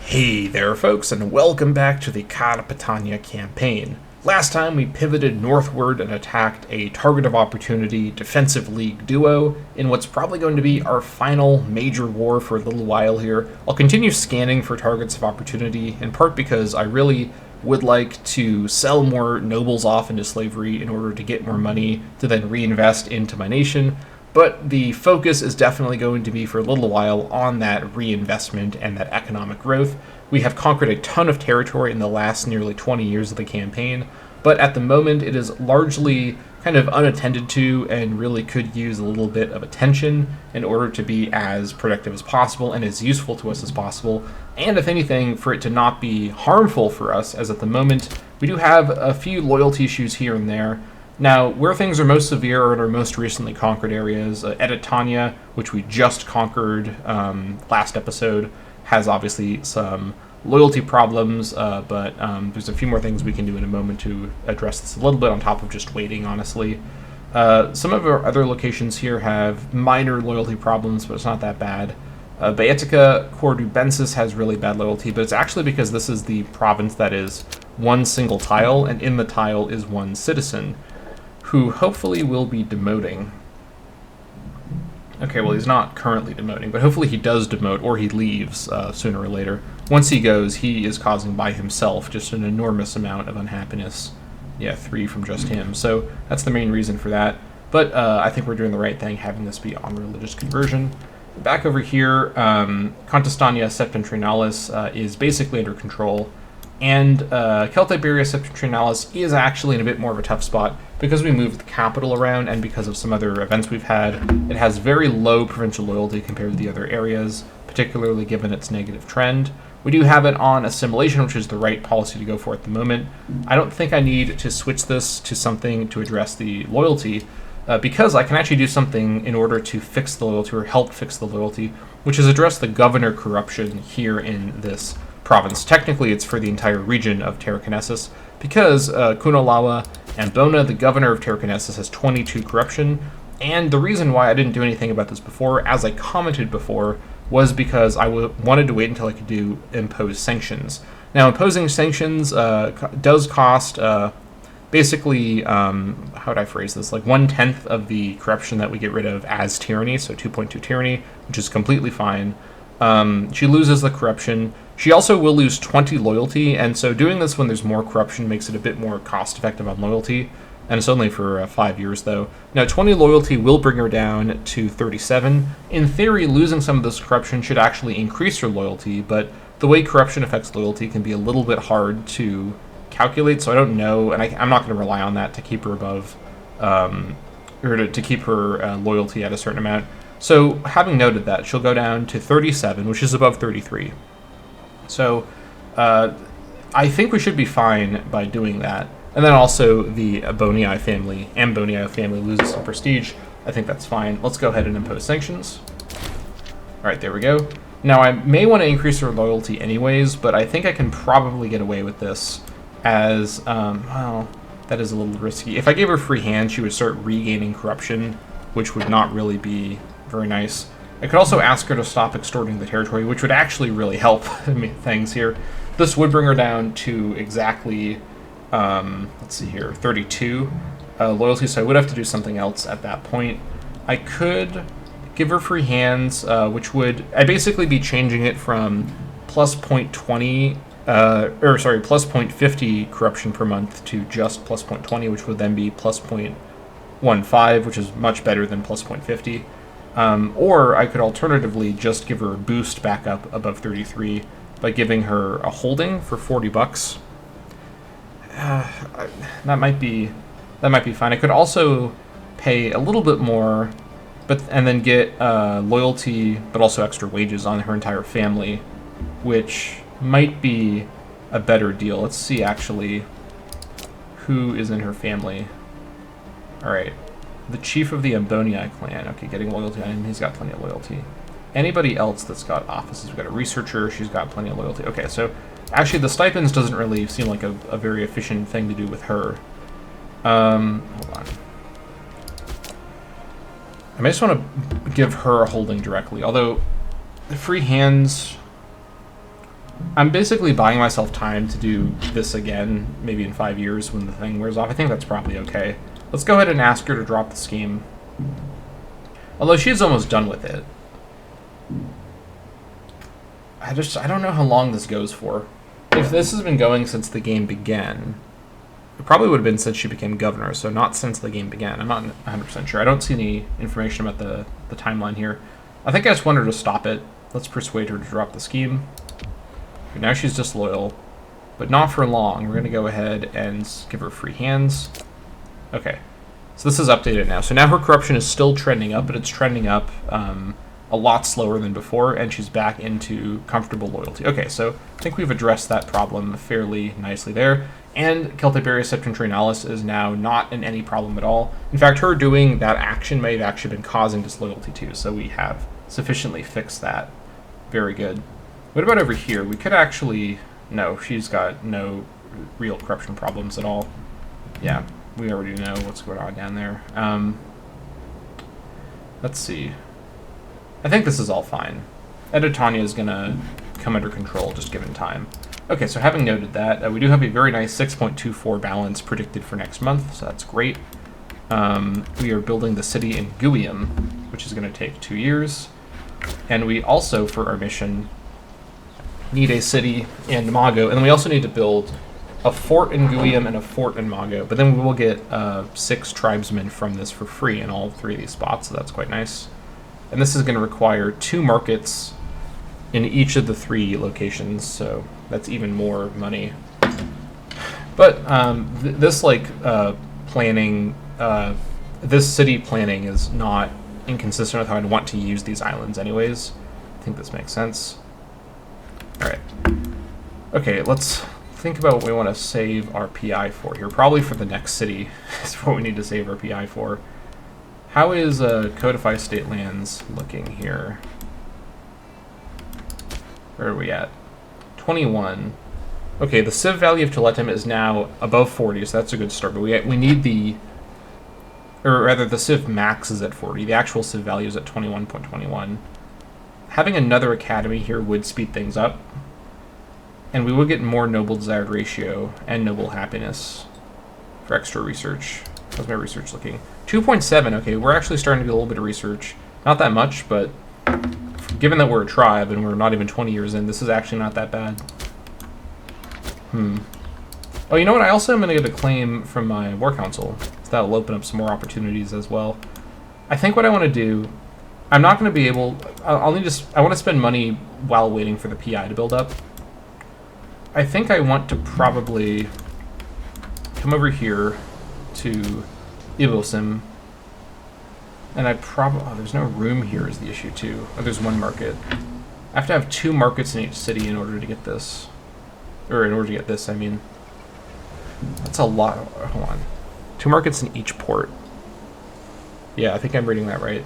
Hey there, folks, and welcome back to the Carpetania campaign. Last time we pivoted northward and attacked a target of opportunity defensive league duo in what's probably going to be our final major war for a little while here. I'll continue scanning for targets of opportunity, in part because I really would like to sell more nobles off into slavery in order to get more money to then reinvest into my nation. But the focus is definitely going to be for a little while on that reinvestment and that economic growth. We have conquered a ton of territory in the last nearly 20 years of the campaign, but at the moment it is largely kind of unattended to and really could use a little bit of attention in order to be as productive as possible and as useful to us as possible, and if anything, for it to not be harmful for us, as at the moment we do have a few loyalty issues here and there. Now, where things are most severe are in our most recently conquered areas. Carpetania, which we just conquered last episode, has obviously some loyalty problems, but there's a few more things we can do in a moment to address this a little bit on top of just waiting, honestly. Some of our other locations here have minor loyalty problems, but it's not that bad. Baetica Cordubensis has really bad loyalty, but it's actually because this is the province that is one single tile, and in the tile is one citizen, who hopefully will be demoting. Okay, well, he's not currently demoting, but hopefully he does demote, or he leaves sooner or later. Once he goes, he is causing by himself just an enormous amount of unhappiness. Yeah, 3 from just him. So that's the main reason for that. But I think we're doing the right thing having this be on religious conversion. Back over here, Contestania Septentrionalis is basically under control. And Celtiberia Septentrionalis is actually in a bit more of a tough spot because we moved the capital around and because of some other events we've had. It has very low provincial loyalty compared to the other areas, particularly given its negative trend. We do have it on assimilation, which is the right policy to go for at the moment. I don't think I need to switch this to something to address the loyalty, because I can actually do something in order to fix the loyalty or help fix the loyalty, which is address the governor corruption here in this province. Technically, it's for the entire region of Tarraconensis, because Kunalawa and Bona, the governor of Tarraconensis, has 22 corruption, and the reason why I didn't do anything about this before, as I commented before, was because I wanted to wait until I could impose sanctions. Now, imposing sanctions does cost basically, how would I phrase this, like 1/10 of the corruption that we get rid of as tyranny, so 2.2 tyranny, which is completely fine. She loses the corruption. She also will lose 20 loyalty, and so doing this when there's more corruption makes it a bit more cost-effective on loyalty, and it's only for 5 years, though. Now, 20 loyalty will bring her down to 37. In theory, losing some of this corruption should actually increase her loyalty, but the way corruption affects loyalty can be a little bit hard to calculate, so I don't know, and I'm not going to rely on that to keep her above, or to keep her loyalty at a certain amount. So, having noted that, she'll go down to 37, which is above 33. So, I think we should be fine by doing that. And then also the Ambonii family loses some prestige. I think that's fine. Let's go ahead and impose sanctions. Alright, there we go. Now, I may want to increase her loyalty anyways, but I think I can probably get away with this as, well, that is a little risky. If I gave her free hand, she would start regaining corruption, which would not really be very nice. I could also ask her to stop extorting the territory, which would actually really help things here. This would bring her down to exactly, let's see here, 32 loyalty, so I would have to do something else at that point. I could give her free hands, which would, I'd basically be changing it from plus 0.20, plus 0.50 corruption per month to just plus 0.20, which would then be plus 0.15, which is much better than plus 0.50. Or I could alternatively just give her a boost back up above 33 by giving her a holding for 40 bucks. That might be fine. I could also pay a little bit more, and then get loyalty, but also extra wages on her entire family, which might be a better deal. Let's see actually who is in her family. All right. The chief of the Ambonii clan. Okay, getting loyalty on him. He's got plenty of loyalty. Anybody else that's got offices? We've got a researcher. She's got plenty of loyalty. Okay, so actually the stipends doesn't really seem like a very efficient thing to do with her. Hold on. I may just want to give her a holding directly, although the free hands I'm basically buying myself time to do this again, maybe in 5 years when the thing wears off. I think that's probably okay. Let's go ahead and ask her to drop the scheme. Although she's almost done with it. I don't know how long this goes for. If this has been going since the game began, it probably would have been since she became governor, so not since the game began. I'm not 100% sure. I don't see any information about the timeline here. I think I just want her to stop it. Let's persuade her to drop the scheme. Okay, now she's disloyal, but not for long. We're going to go ahead and give her free hands. Okay, so this is updated now. So now her corruption is still trending up, but it's trending up a lot slower than before, and she's back into comfortable loyalty. Okay, so I think we've addressed that problem fairly nicely there. And Celtiberia Septentrionalis is now not in any problem at all. In fact, her doing that action may have actually been causing disloyalty too, so we have sufficiently fixed that. Very good. What about over here? We could actually... No, she's got no real corruption problems at all. Yeah, we already know what's going on down there. Let's see. I think this is all fine. Editania is going to come under control, just given time. Okay, so having noted that, we do have a very nice 6.24 balance predicted for next month, so that's great. We are building the city in Guium, which is going to take 2 years. And we also, for our mission, need a city in Mago, and then we also need to build a fort in Guium and a fort in Mago, but then we will get 6 tribesmen from this for free in all 3 of these spots, so that's quite nice. And this is going to require 2 markets in each of the 3 locations, so that's even more money. But this planning, this city planning is not inconsistent with how I'd want to use these islands anyways. I think this makes sense. Alright. Okay, let's think about what we want to save our PI for here. Probably for the next city is what we need to save our PI for. How is Codify State Lands looking here? Where are we at? 21. Okay, the civ value of Toletum is now above 40, so that's a good start. But we need the... Or rather, the civ max is at 40. The actual civ value is at 21.21. Having another academy here would speed things up. And we would get more noble desired ratio and noble happiness for extra research. How's my research looking? 2.7, okay, we're actually starting to do a little bit of research. Not that much, but given that we're a tribe and we're not even 20 years in, this is actually not that bad. Oh, you know what? I also am going to get a claim from my war council. So that'll open up some more opportunities as well. I think what I want to do... I'm not going to be able... I want to spend money while waiting for the PI to build up. I think I want to probably come over here to Ibosim. And I probably... Oh, there's no room here is the issue, too. Oh, there's 1 market. I have to have 2 markets in each city in order to get this. Or in order to get this, I mean. That's a lot. Hold on. 2 markets in each port. Yeah, I think I'm reading that right.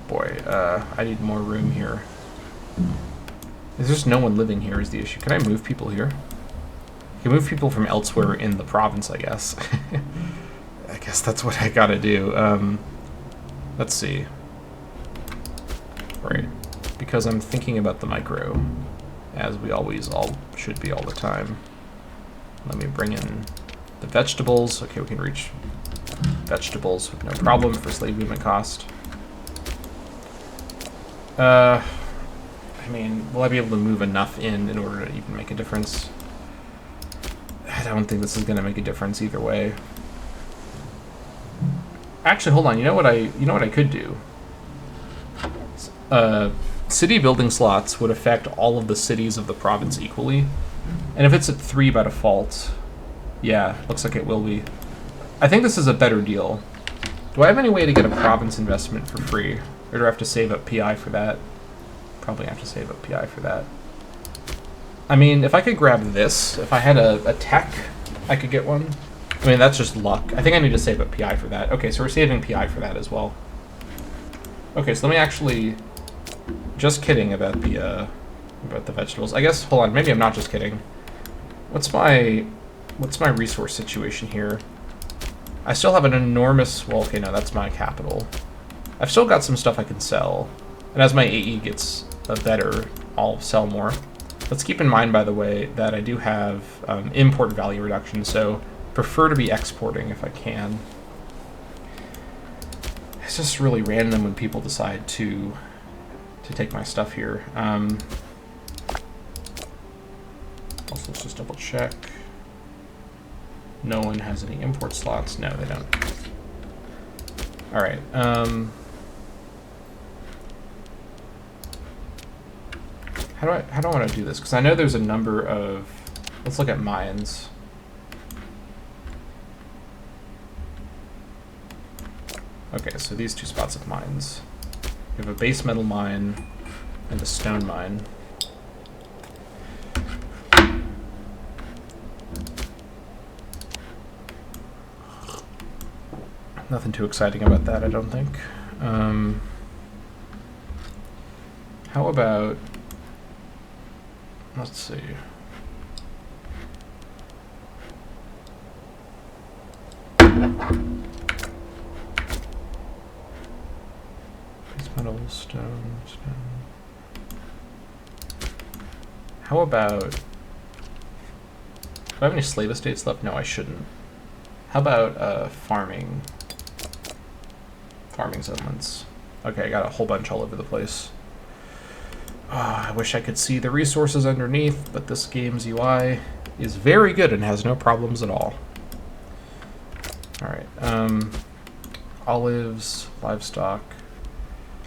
Boy, I need more room here. There's just no one living here is the issue. Can I move people here? I can move people from elsewhere in the province, I guess. I guess that's what I gotta do. Let's see. Right. Because I'm thinking about the micro, as we always all should be all the time. Let me bring in the vegetables. Okay, we can reach vegetables with no problem for slave movement cost. I mean, will I be able to move enough in order to even make a difference? I don't think this is going to make a difference either way. Actually, hold on. You know what I could do? City building slots would affect all of the cities of the province equally. And if it's at 3 by default, yeah, looks like it will be. I think this is a better deal. Do I have any way to get a province investment for free? Or do I have to save up PI for that? Probably have to save up PI for that. I mean, if I could grab this, if I had a tech, I could get one. I mean, that's just luck. I think I need to save up PI for that. Okay, so we're saving PI for that as well. Okay, so let me actually... Just kidding about the vegetables. I guess, hold on, maybe I'm not just kidding. What's my resource situation here? I still have an enormous... Well, okay, no, that's my capital. I've still got some stuff I can sell. And as my AE gets the better. I'll sell more. Let's keep in mind, by the way, that I do have import value reduction, so prefer to be exporting if I can. It's just really random when people decide to take my stuff here. Also, let's just double check. No one has any import slots. No, they don't. All right. How do I want to do this? Because I know there's a number of. Let's look at mines. Okay, so these two spots of mines. We have a base metal mine and a stone mine. Nothing too exciting about that, I don't think. How about, let's see. Base metal, stone. How about, do I have any slave estates left? No, I shouldn't. How about farming settlements? Okay, I got a whole bunch all over the place. I wish I could see the resources underneath, but this game's UI is very good and has no problems at all. Alright, olives, livestock.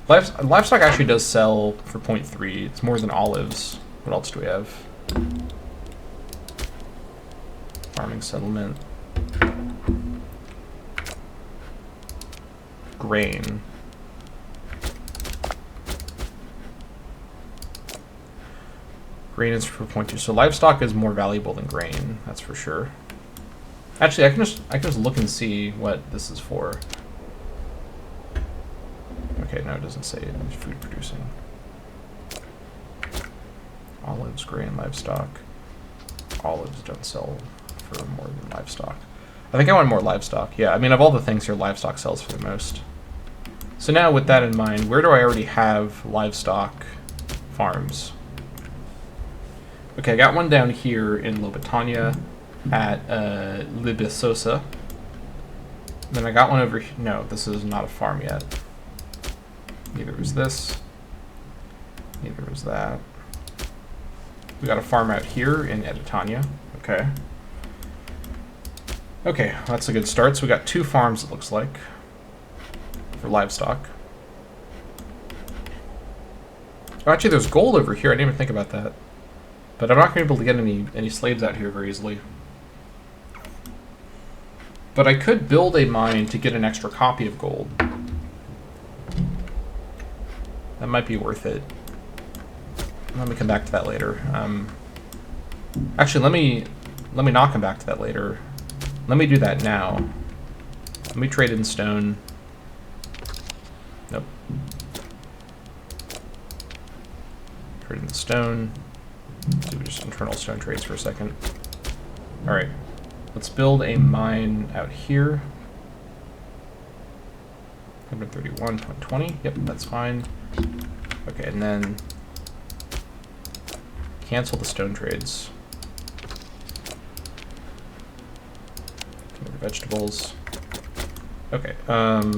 Livestock actually does sell for 0.3. It's more than olives. What else do we have? Farming settlement. Grain. Grain is for 0.2. So livestock is more valuable than grain, that's for sure. Actually, I can just look and see what this is for. Okay, no, it doesn't say it. It's food producing. Olives, grain, livestock. Olives don't sell for more than livestock. I think I want more livestock. Yeah, I mean, of all the things here, livestock sells for the most. So now, with that in mind, where do I already have livestock farms? Okay, I got one down here in Carpetania at Libisosa. Then I got one over here. No, this is not a farm yet. Neither is this. Neither is that. We got a farm out here in Editania. Okay. Okay, that's a good start. So we got 2 farms, it looks like, for livestock. Oh, actually, there's gold over here. I didn't even think about that. But I'm not going to be able to get any slaves out here very easily. But I could build a mine to get an extra copy of gold. That might be worth it. Let me come back to that later. Actually, let me not come back to that later. Let me do that now. Let me trade in stone. Nope. Trade in stone. Do just internal stone trades for a second. All right. Let's build a mine out here. 131.20. Yep, that's fine. Okay, and then cancel the stone trades. Vegetables. Okay. All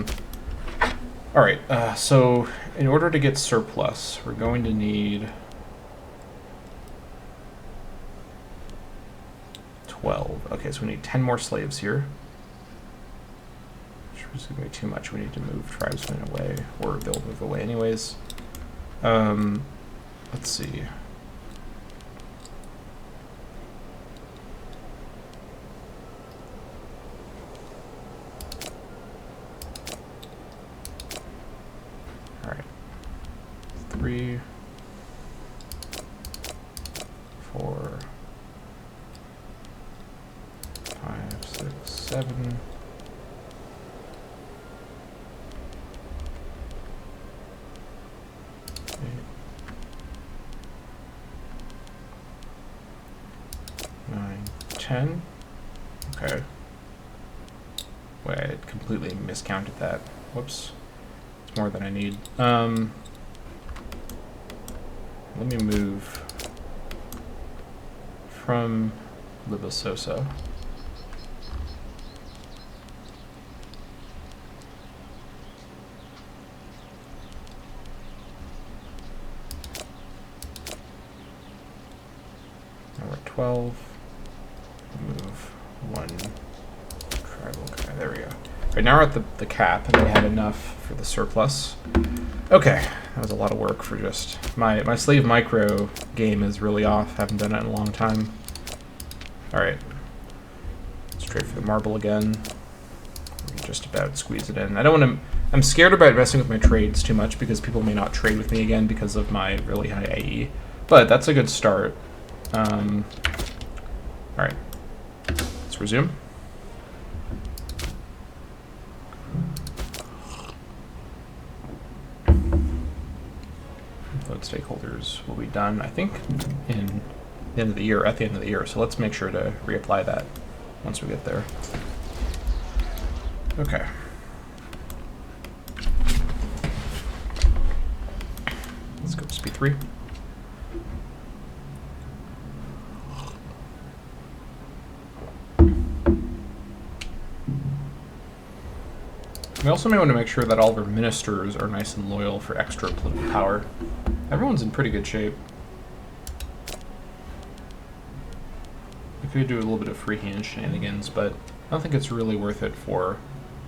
right. So in order to get surplus, we're going to need 12. Okay, so we need 10 more slaves here. Which is going to be too much. We need to move tribesmen away, or they'll move away anyways. Let's see. All right. 3, 4, 5, 6, 7. 10. Okay. Wait, I completely miscounted that. Whoops. It's more than I need. let me move from Libisosa. Now we're at 12. Move one tribal guy. There we go. Right, now we're at the cap, and we had enough for the surplus. Okay, that was a lot of work for just... My slave micro game is really off. Haven't done it in a long time. Alright. Let's trade for the marble again. Just about squeeze it in. I don't want to... I'm scared about messing with my trades too much because people may not trade with me again because of my really high AE. But that's a good start. Alright. Let's resume. Vote stakeholders will be done, I think, in the end of the year, at the end of the year. So let's make sure to reapply that once we get there. Okay. Let's go to speed 3. We also may want to make sure that all of our ministers are nice and loyal for extra political power. Everyone's in pretty good shape. We could do a little bit of freehand shenanigans, but I don't think it's really worth it for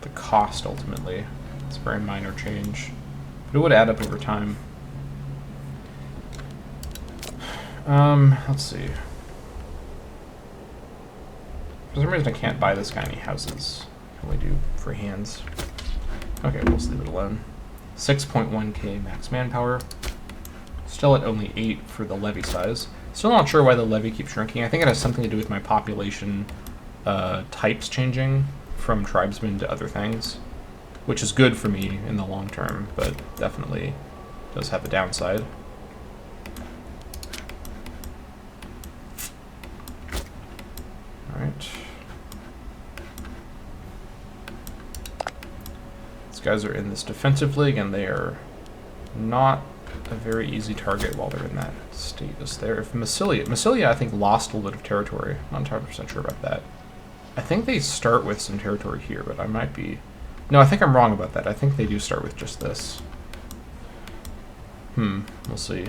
the cost ultimately. It's a very minor change, but it would add up over time. Let's see. For some reason I can't buy this guy any houses. I can only do free hands. Okay, we'll just leave it alone. 6.1k max manpower. Still at only 8 for the levy size. Still not sure why the levy keeps shrinking. I think it has something to do with my population types changing from tribesmen to other things, which is good for me in the long term, but definitely does have a downside. Alright. These guys are in this defensive league, and they are not a very easy target while they're in that status there. If Massilia, I think, lost a little bit of territory. I'm not 100% sure about that. I think they start with some territory here, but I might be... No, I think I'm wrong about that. I think they do start with just this. We'll see.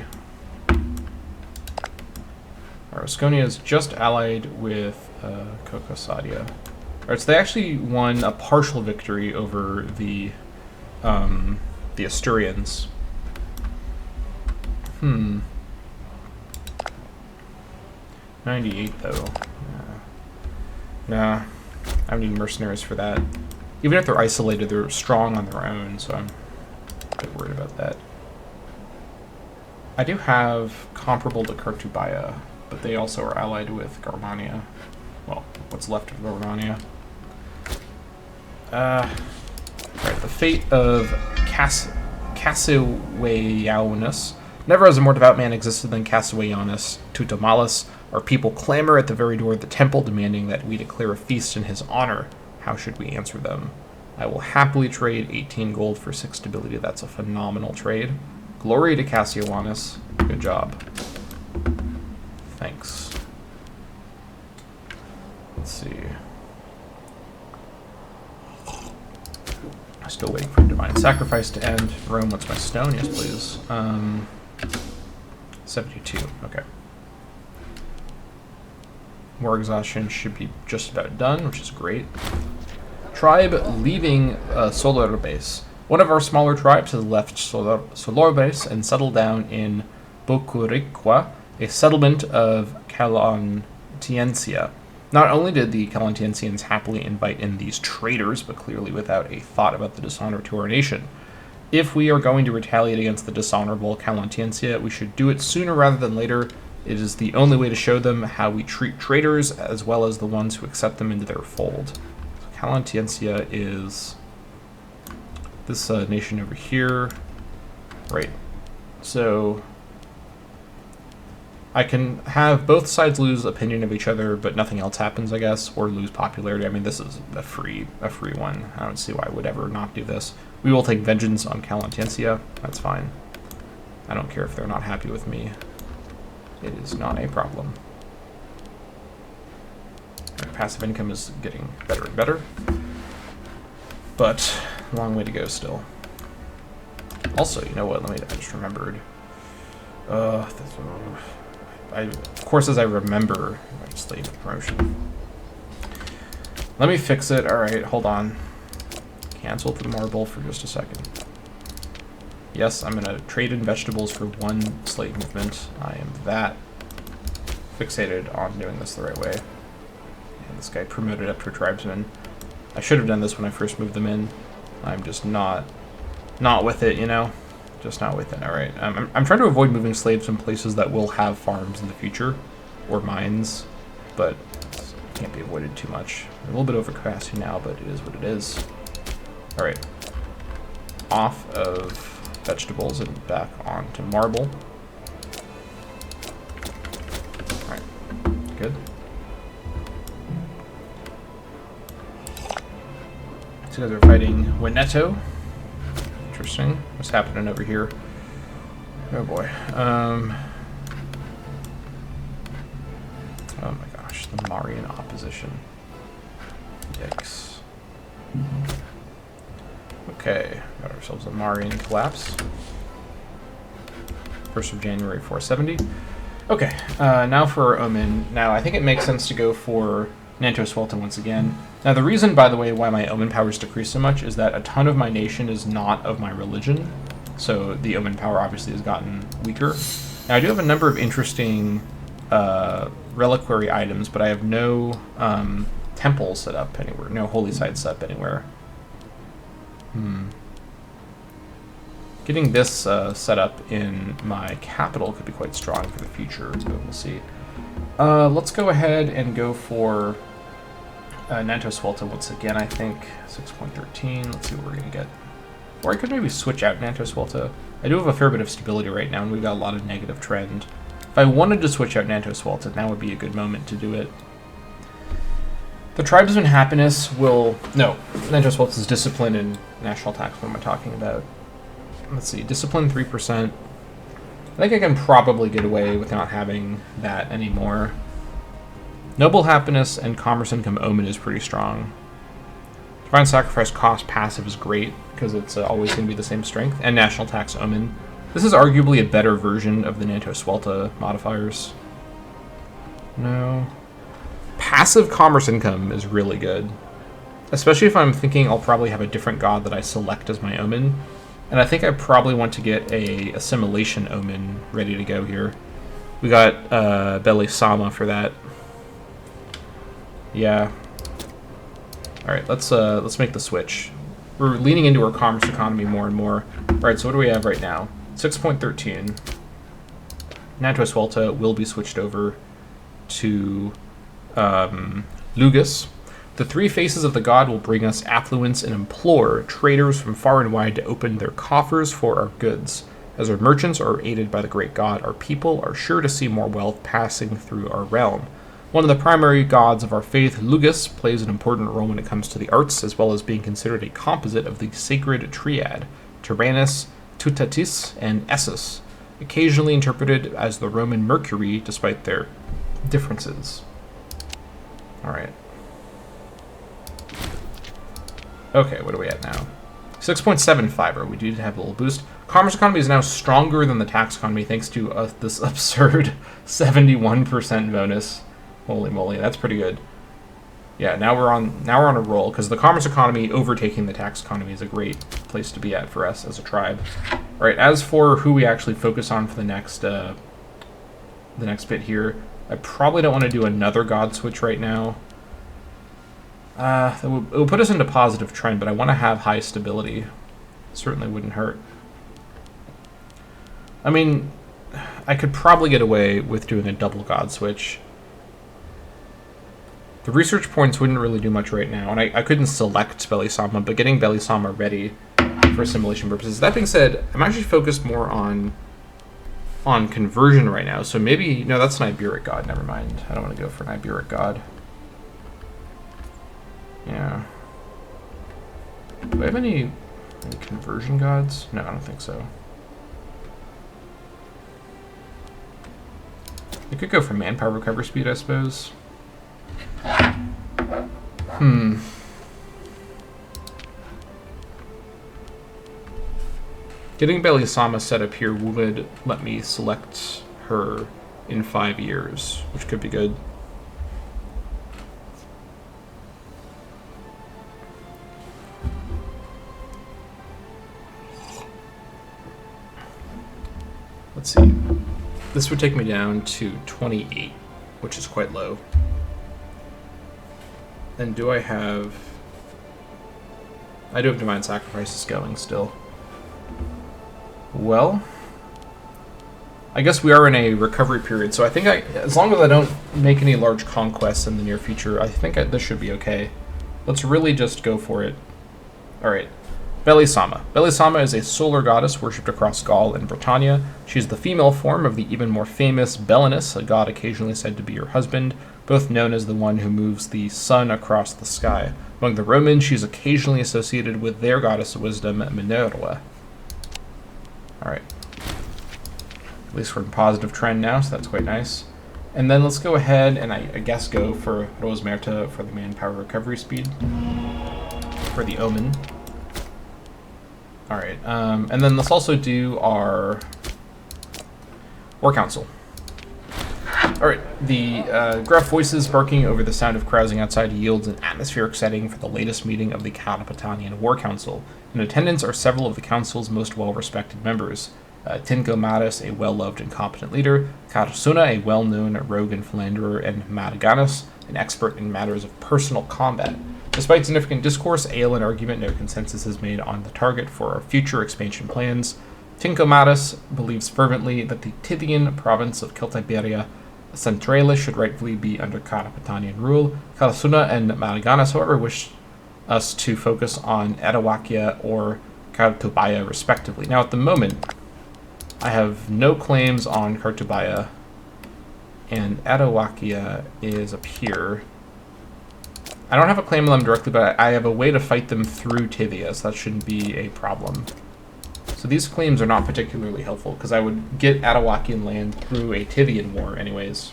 Asconia is just allied with Kokosadia. Alright, so they actually won a partial victory over the Asturians. 98 though. Nah, I don't need mercenaries for that. Even if they're isolated, they're strong on their own, so I'm a bit worried about that. I do have comparable to Cartubaya, but they also are allied with Germania. Well, what's left of Germania. Right, the fate of Cassivellaunus. Never has a more devout man existed than Cassivellaunus Tutomalus. Our people clamor at the very door of the temple, demanding that we declare a feast in his honor. How should we answer them? I will happily trade 18 gold for 6 stability. That's a phenomenal trade. Glory to Cassivellaunus. Good job. Thanks. Let's see. I'm still waiting for Divine Sacrifice to end. Rome, what's my stone? Yes, please. 72. Okay. War exhaustion should be just about done, which is great. Tribe leaving Solar Base. One of our smaller tribes has left Solar Base and settled down in Bocuriqua, a settlement of Calantiencia. Not only did the Calantiencians happily invite in these traitors, but clearly without a thought about the dishonor to our nation. If we are going to retaliate against the dishonorable Calantiencia, we should do it sooner rather than later. It is the only way to show them how we treat traitors, as well as the ones who accept them into their fold. Calantiencia is this nation over here. Right. So I can have both sides lose opinion of each other, but nothing else happens, I guess, or lose popularity. I mean, this is a free one. I don't see why I would ever not do this. We will take vengeance on Calantiencia. That's fine. I don't care if they're not happy with me. It is not a problem. Passive income is getting better and better, but long way to go still. Also, you know what? I just remembered. Of course, as I remember, slave promotion. Let me fix it. All right, hold on. Cancel the marble for just a second. Yes, I'm gonna trade in vegetables for 1 slave movement. I am that fixated on doing this the right way. And this guy promoted up to a tribesman. I should have done this when I first moved them in. I'm just not with it, you know? Just not with it. All right. I'm trying to avoid moving slaves from places that will have farms in the future, or mines, but it can't be avoided too much. A little bit over capacity now, but it is what it is. All right. Off of vegetables and back onto marble. All right. Good. These guys are fighting Veneto. Interesting. What's happening over here? Oh boy. Oh my gosh, the Marian opposition. Yikes. Okay, got ourselves a Marian collapse. 1st of January 470. Okay, now for our Omen. Now I think it makes sense to go for Nanto Swelta once again. Now the reason, by the way, why my Omen powers decrease so much is that a ton of my nation is not of my religion, so the Omen power obviously has gotten weaker. Now I do have a number of interesting reliquary items, but I have no temples set up anywhere, no holy sites set up anywhere. Getting this set up in my capital could be quite strong for the future, but we'll see. Let's go ahead and go for Nanto Swelta once again, I think. 6.13. Let's see what we're going to get. Or I could maybe switch out Nanto Swelta. I do have a fair bit of stability right now, and we've got a lot of negative trend. If I wanted to switch out Nanto Swelta, now would be a good moment to do it. The Tribesman Happiness will... No, Nanto Swelta's Discipline and National Tax. What am I talking about? Let's see. Discipline 3%. I think I can probably get away with not having that anymore. Noble Happiness and Commerce Income Omen is pretty strong. Divine Sacrifice cost passive is great, because it's always going to be the same strength. And National Tax Omen. This is arguably a better version of the Nanto Swelta modifiers. No. Passive Commerce Income is really good. Especially if I'm thinking I'll probably have a different god that I select as my Omen. And I think I probably want to get a Assimilation Omen ready to go here. We got Belly Sama for that. Yeah. Alright, let's make the switch. We're leaning into our commerce economy more and more. Alright, so what do we have right now? 6.13. Nanto Swelta will be switched over to Lugus. The 3 faces of the god will bring us affluence and implore traders from far and wide to open their coffers for our goods. As our merchants are aided by the great god, our people are sure to see more wealth passing through our realm. One of the primary gods of our faith, Lugus, plays an important role when it comes to the arts, as well as being considered a composite of the sacred triad, Tyrannus, Tutatis, and Essus, occasionally interpreted as the Roman Mercury, despite their differences. Alright. Okay, what are we at now? 6.75, we do have a little boost. Commerce economy is now stronger than the tax economy thanks to this absurd 71% bonus. Holy moly, that's pretty good. Yeah, now we're on a roll because the commerce economy overtaking the tax economy is a great place to be at for us as a tribe. All right, as for who we actually focus on for the next bit here, I probably don't want to do another god switch right now. It will put us into positive trend, but I want to have high stability. Certainly wouldn't hurt. I mean, I could probably get away with doing a double god switch. The research points wouldn't really do much right now, and I couldn't select Belly Sama, but getting Belly Sama ready for assimilation purposes. That being said, I'm actually focused more on conversion right now, so maybe... No, that's an Iberic god, never mind. I don't want to go for an Iberic god. Yeah. Do I have any conversion gods? No, I don't think so. I could go for manpower recovery speed, I suppose. Getting Belisama set up here would let me select her in 5 years, which could be good. Let's see. This would take me down to 28, which is quite low. And do I have... I do have Divine Sacrifices going still. Well, I guess we are in a recovery period, so I think as long as I don't make any large conquests in the near future, I think this should be okay. Let's really just go for it. Alright. Belisama. Belisama is a solar goddess worshipped across Gaul and Britannia. She is the female form of the even more famous Belinus, a god occasionally said to be her husband, both known as the one who moves the sun across the sky. Among the Romans, she is occasionally associated with their goddess of wisdom, Minerva. Alright. At least we're in a positive trend now, so that's quite nice. And then let's go ahead and I guess go for Rosmerta for the manpower recovery speed. For the Omen. Alright, and then let's also do our War Council. Alright, the gruff voices barking over the sound of carousing outside yields an atmospheric setting for the latest meeting of the Carpetanian War Council. In attendance are several of the council's most well-respected members. Tinko Maris, a well-loved and competent leader, Karasuna, a well-known rogue and philanderer, and Madaganus, an expert in matters of personal combat. Despite significant discourse, ale, and argument, no consensus is made on the target for our future expansion plans. Tinko Maris believes fervently that the Tithian province of Celtiberia Centralis should rightfully be under Carpetanian rule. Karasuna and Madaganus, however, wish us to focus on Adawakia or Cartubaya, respectively. Now, at the moment, I have no claims on Cartubaya, and Adawakia is up here. I don't have a claim on them directly, but I have a way to fight them through Tivia, so that shouldn't be a problem. So these claims are not particularly helpful, because I would get Adawakian land through a Tivian war anyways.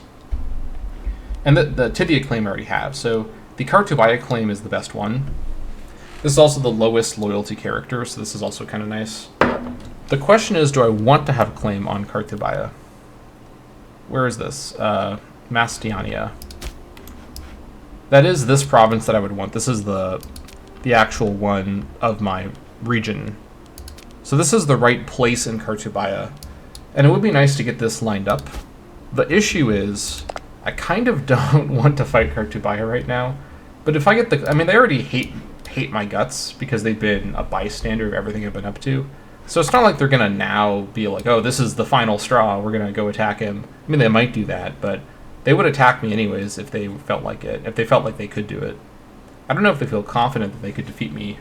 And the Tivia claim I already have, so the Cartubaya claim is the best one. This is also the lowest loyalty character, so this is also kind of nice. The question is, do I want to have a claim on Cartubaya? Where is this? Mastiania. That is this province that I would want. This is the actual one of my region. So this is the right place in Cartubaya. And it would be nice to get this lined up. The issue is, I kind of don't want to fight Cartubaya right now. But if I get the... I mean, they already hate my guts because they've been a bystander of everything I've been up to. So it's not like they're going to now be like, oh, this is the final straw, we're going to go attack him. I mean, they might do that, but they would attack me anyways if they felt like it, if they felt like they could do it. I don't know if they feel confident that they could defeat me.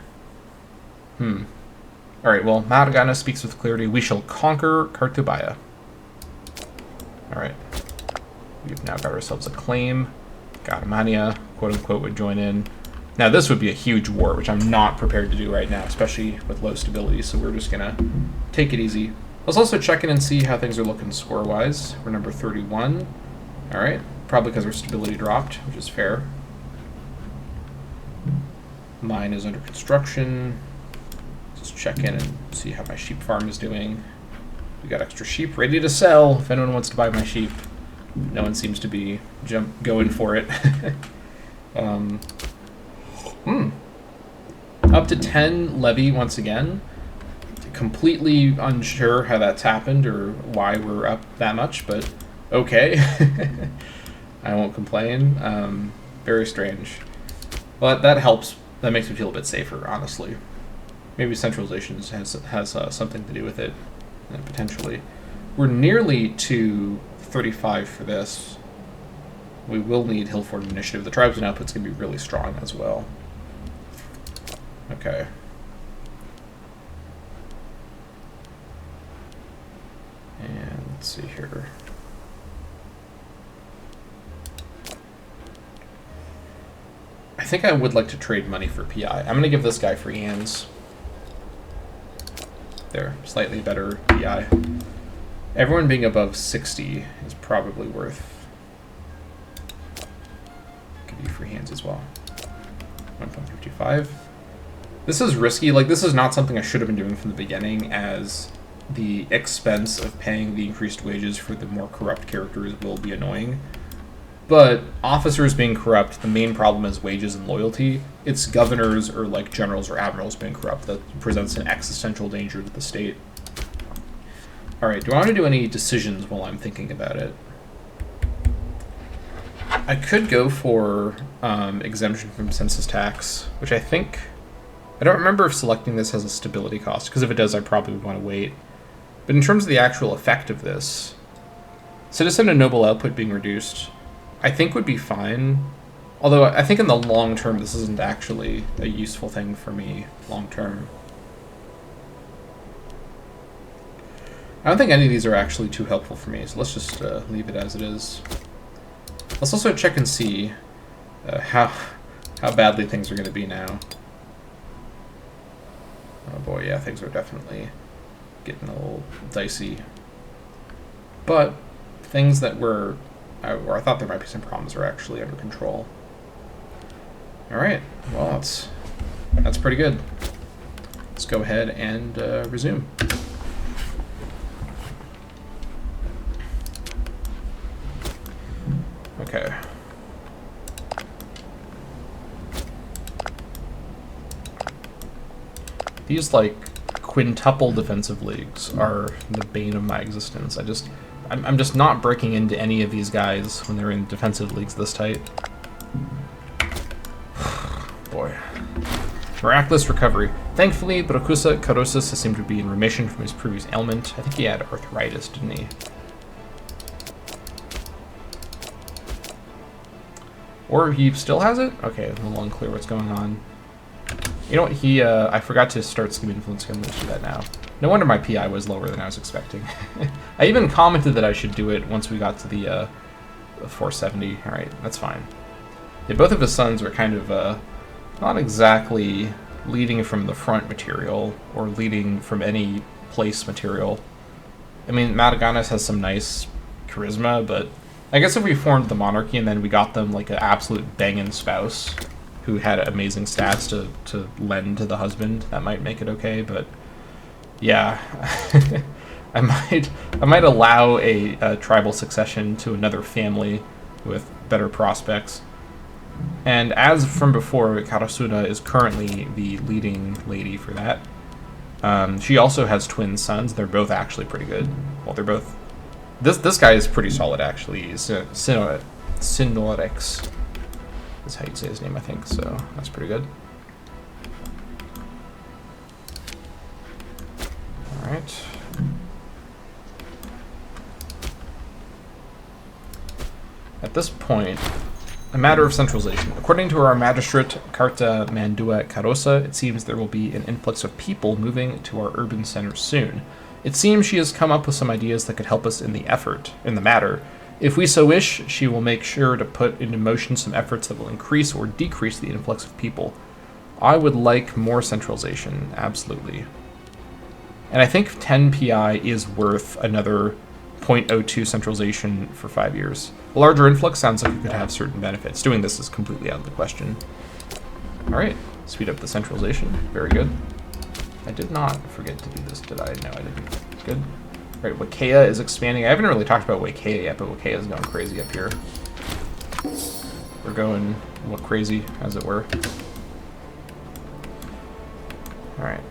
Alright, well, Madagana speaks with clarity. We shall conquer Cartubaya. Alright. We've now got ourselves a claim. Carmania, quote-unquote, would join in. Now, this would be a huge war, which I'm not prepared to do right now, especially with low stability, so we're just going to take it easy. Let's also check in and see how things are looking score-wise. We're number 31. Alright, probably because our stability dropped, which is fair. Mine is under construction. Let's check in and see how my sheep farm is doing. We got extra sheep ready to sell if anyone wants to buy my sheep. No one seems to be going for it. Up to 10 levy once again. Completely unsure how that's happened or why we're up that much, but okay. I won't complain. Very strange. But that helps. That makes me feel a bit safer, honestly. Maybe centralization has something to do with it, potentially. We're nearly to 35 for this. We will need Hillfort Initiative. The tribes and output's going to be really strong as well. Okay. And let's see here. I think I would like to trade money for PI. I'm going to give this guy free hands. There, slightly better PI. Everyone being above 60 is probably worth... Give you free hands as well. 1.55. This is risky. Like, this is not something I should have been doing from the beginning, as the expense of paying the increased wages for the more corrupt characters will be annoying. But officers being corrupt, the main problem is wages and loyalty. It's governors or like generals or admirals being corrupt that presents an existential danger to the state. Alright, do I want to do any decisions while I'm thinking about it? I could go for exemption from census tax, which I think... I don't remember if selecting this has a stability cost, because if it does, I probably would want to wait. But in terms of the actual effect of this, citizen and noble output being reduced, I think would be fine. Although I think in the long term, this isn't actually a useful thing for me long term. I don't think any of these are actually too helpful for me, so let's just leave it as it is. Let's also check and see how badly things are going to be now. Oh boy, yeah, things are definitely getting a little dicey. But things that were, where I thought there might be some problems, are actually under control. Alright, well, that's pretty good. Let's go ahead and resume. Okay. These, like, quintuple defensive leagues are the bane of my existence. I'm just not breaking into any of these guys when they're in defensive leagues this tight. Boy. Miraculous recovery. Thankfully, Brocusa Carosis has seemed to be in remission from his previous ailment. I think he had arthritis, didn't he? Or he still has it? Okay, a little unclear what's going on. You know what, I forgot to start Scheme Influence. I'm going to do that now. No wonder my PI was lower than I was expecting. I even commented that I should do it once we got to the 470. Alright, that's fine. Yeah, both of his sons are kind of not exactly leading from the front material, or leading from any place material. I mean, Mataganas has some nice charisma, but I guess if we formed the monarchy and then we got them like an absolute banging spouse who had amazing stats to lend to the husband, that might make it okay, but yeah. I might allow a tribal succession to another family with better prospects. And as from before, Karasuna is currently the leading lady for that. She also has twin sons. They're both actually pretty good. Well, they're both... This guy is pretty solid, actually. Sinorex is how you say his name, I think, so that's pretty good. Alright. At this point, a matter of centralization. According to our magistrate, Carta Mandua Carosa, it seems there will be an influx of people moving to our urban centers soon. It seems she has come up with some ideas that could help us in the matter. If we so wish, she will make sure to put into motion some efforts that will increase or decrease the influx of people. I would like more centralization, absolutely. And I think 10 PI is worth another 0.02 centralization for 5 years. A larger influx sounds like it could have certain benefits. Doing this is completely out of the question. Alright, speed up the centralization. Very good. I did not forget to do this, did I? No, I didn't. Good. Right, Wakea is expanding. I haven't really talked about Wakea yet, but Wakea is going crazy up here. We're going a little crazy, as it were. Alright,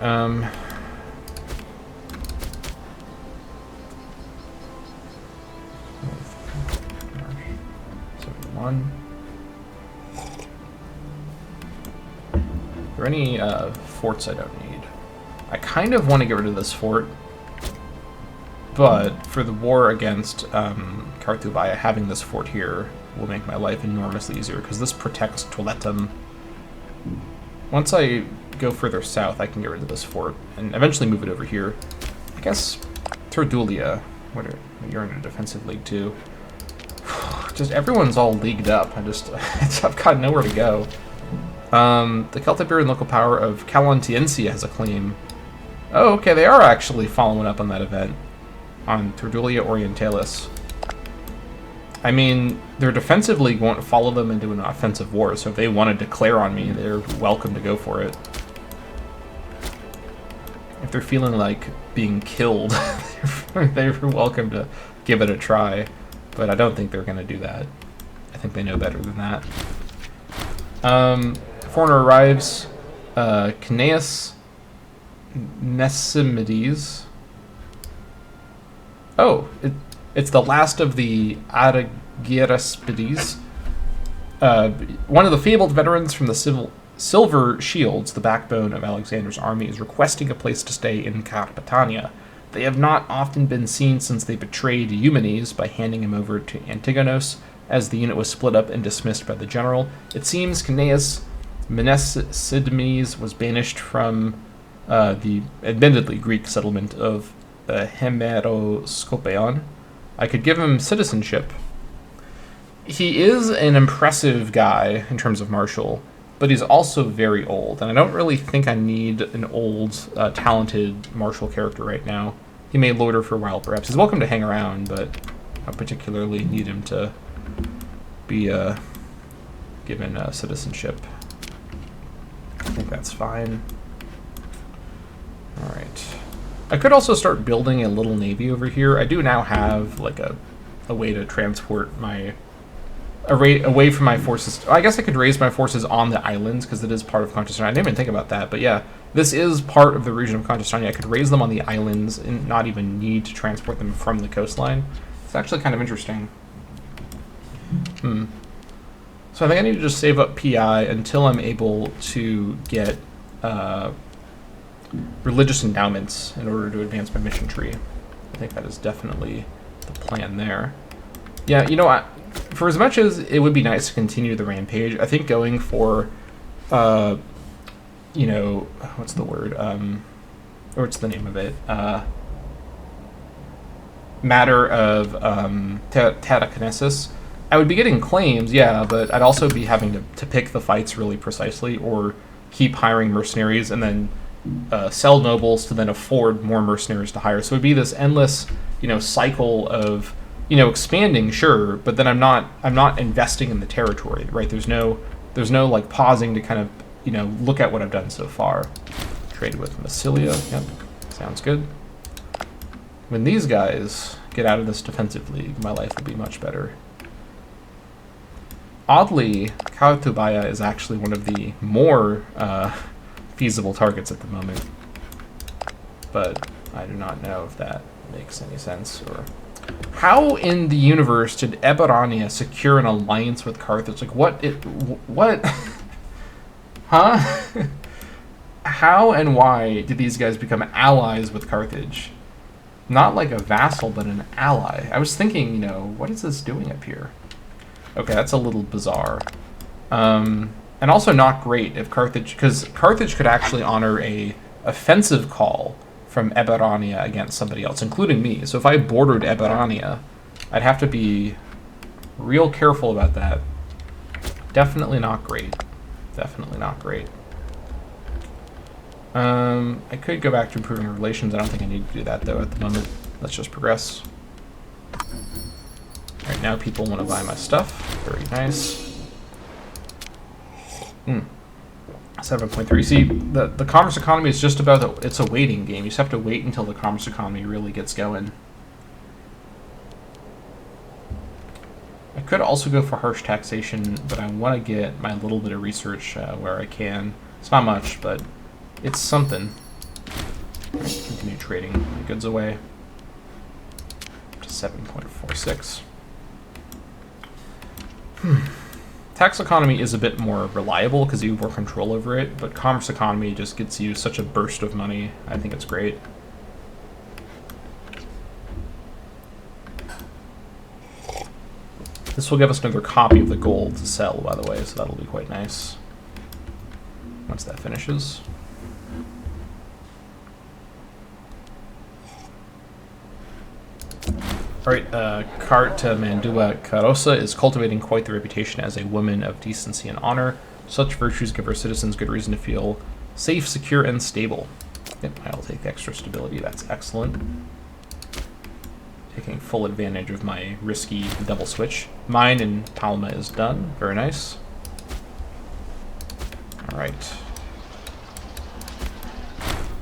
71. Are there any forts I don't need? I kind of want to get rid of this fort, but for the war against Kartubaya, having this fort here will make my life enormously easier, because this protects Toletum. Once I go further south, I can get rid of this fort, and eventually move it over here. I guess Tordulia, you're in a defensive league too. Just everyone's all leagued up. I've got nowhere to go. The Celtiberian local power of Calantiencia has a claim. Oh, okay, they are actually following up on that event. on Turdulia Orientalis. I mean, they're defensively going to follow them into an offensive war, so if they want to declare on me, they're welcome to go for it. If they're feeling like being killed, they're welcome to give it a try, but I don't think they're going to do that. I think they know better than that. Foreigner arrives. Cneus Nesimides. Oh, it's the last of the Aragiraspides. One of the fabled veterans from the Silver Shields, the backbone of Alexander's army, is requesting a place to stay in Carpetania. They have not often been seen since they betrayed Eumenes by handing him over to Antigonos, as the unit was split up and dismissed by the general. It seems Cneus Menesidemes was banished from the admittedly Greek settlement of Hemeroskopeon. I could give him citizenship. He is an impressive guy in terms of martial, but he's also very old, and I don't really think I need an old, talented martial character right now. He may loiter for a while, perhaps. He's welcome to hang around, but I particularly need him to be given citizenship. I think that's fine. Alright. I could also start building a little navy over here. I do now have like a way to transport my away from my forces. I guess I could raise my forces on the islands because it is part of Carpetania. I didn't even think about that, but yeah, this is part of the region of Carpetania. I could raise them on the islands and not even need to transport them from the coastline. It's actually kind of interesting. So I think I need to just save up PI until I'm able to get religious endowments in order to advance my mission tree. I think that is definitely the plan there. Yeah, you know, for as much as it would be nice to continue the rampage, I think going for, you know, what's the word? Or what's the name of it? Matter of Tarakinesis. I would be getting claims, yeah, but I'd also be having to pick the fights really precisely, or keep hiring mercenaries and then sell nobles to then afford more mercenaries to hire. So it would be this endless, you know, cycle of, you know, expanding, sure, but then I'm not investing in the territory, right? There's no like pausing to kind of, you know, look at what I've done so far. Trade with Massilia, yep, sounds good. When these guys get out of this defensive league, my life will be much better. Oddly, Carpetania is actually one of the more feasible targets at the moment, but I do not know if that makes any sense. Or how in the universe did Imperator secure an alliance with Carthage? Like what? Huh? How and why did these guys become allies with Carthage? Not like a vassal, but an ally. I was thinking, you know, what is this doing up here? Okay, that's a little bizarre. And also not great if Carthage, because Carthage could actually honor a offensive call from Imperator against somebody else, including me. So if I bordered Imperator, I'd have to be real careful about that. Definitely not great. Definitely not great. I could go back to improving relations. I don't think I need to do that, though, at the moment. Let's just progress. Right now, people want to buy my stuff. Very nice. 7.3. See, the commerce economy is just about it's a waiting game. You just have to wait until the commerce economy really gets going. I could also go for harsh taxation, but I want to get my little bit of research where I can. It's not much, but it's something. Continue trading my goods away. To 7.46. Tax economy is a bit more reliable because you have more control over it, but commerce economy just gets you such a burst of money. I think it's great. This will give us another copy of the gold to sell, by the way, so that'll be quite nice once that finishes. Alright, Carpetania Carosa is cultivating quite the reputation as a woman of decency and honor. Such virtues give her citizens good reason to feel safe, secure, and stable. Yep, I'll take extra stability. That's excellent. taking full advantage of my risky double switch. Mine in Palma is done. Very nice. All right.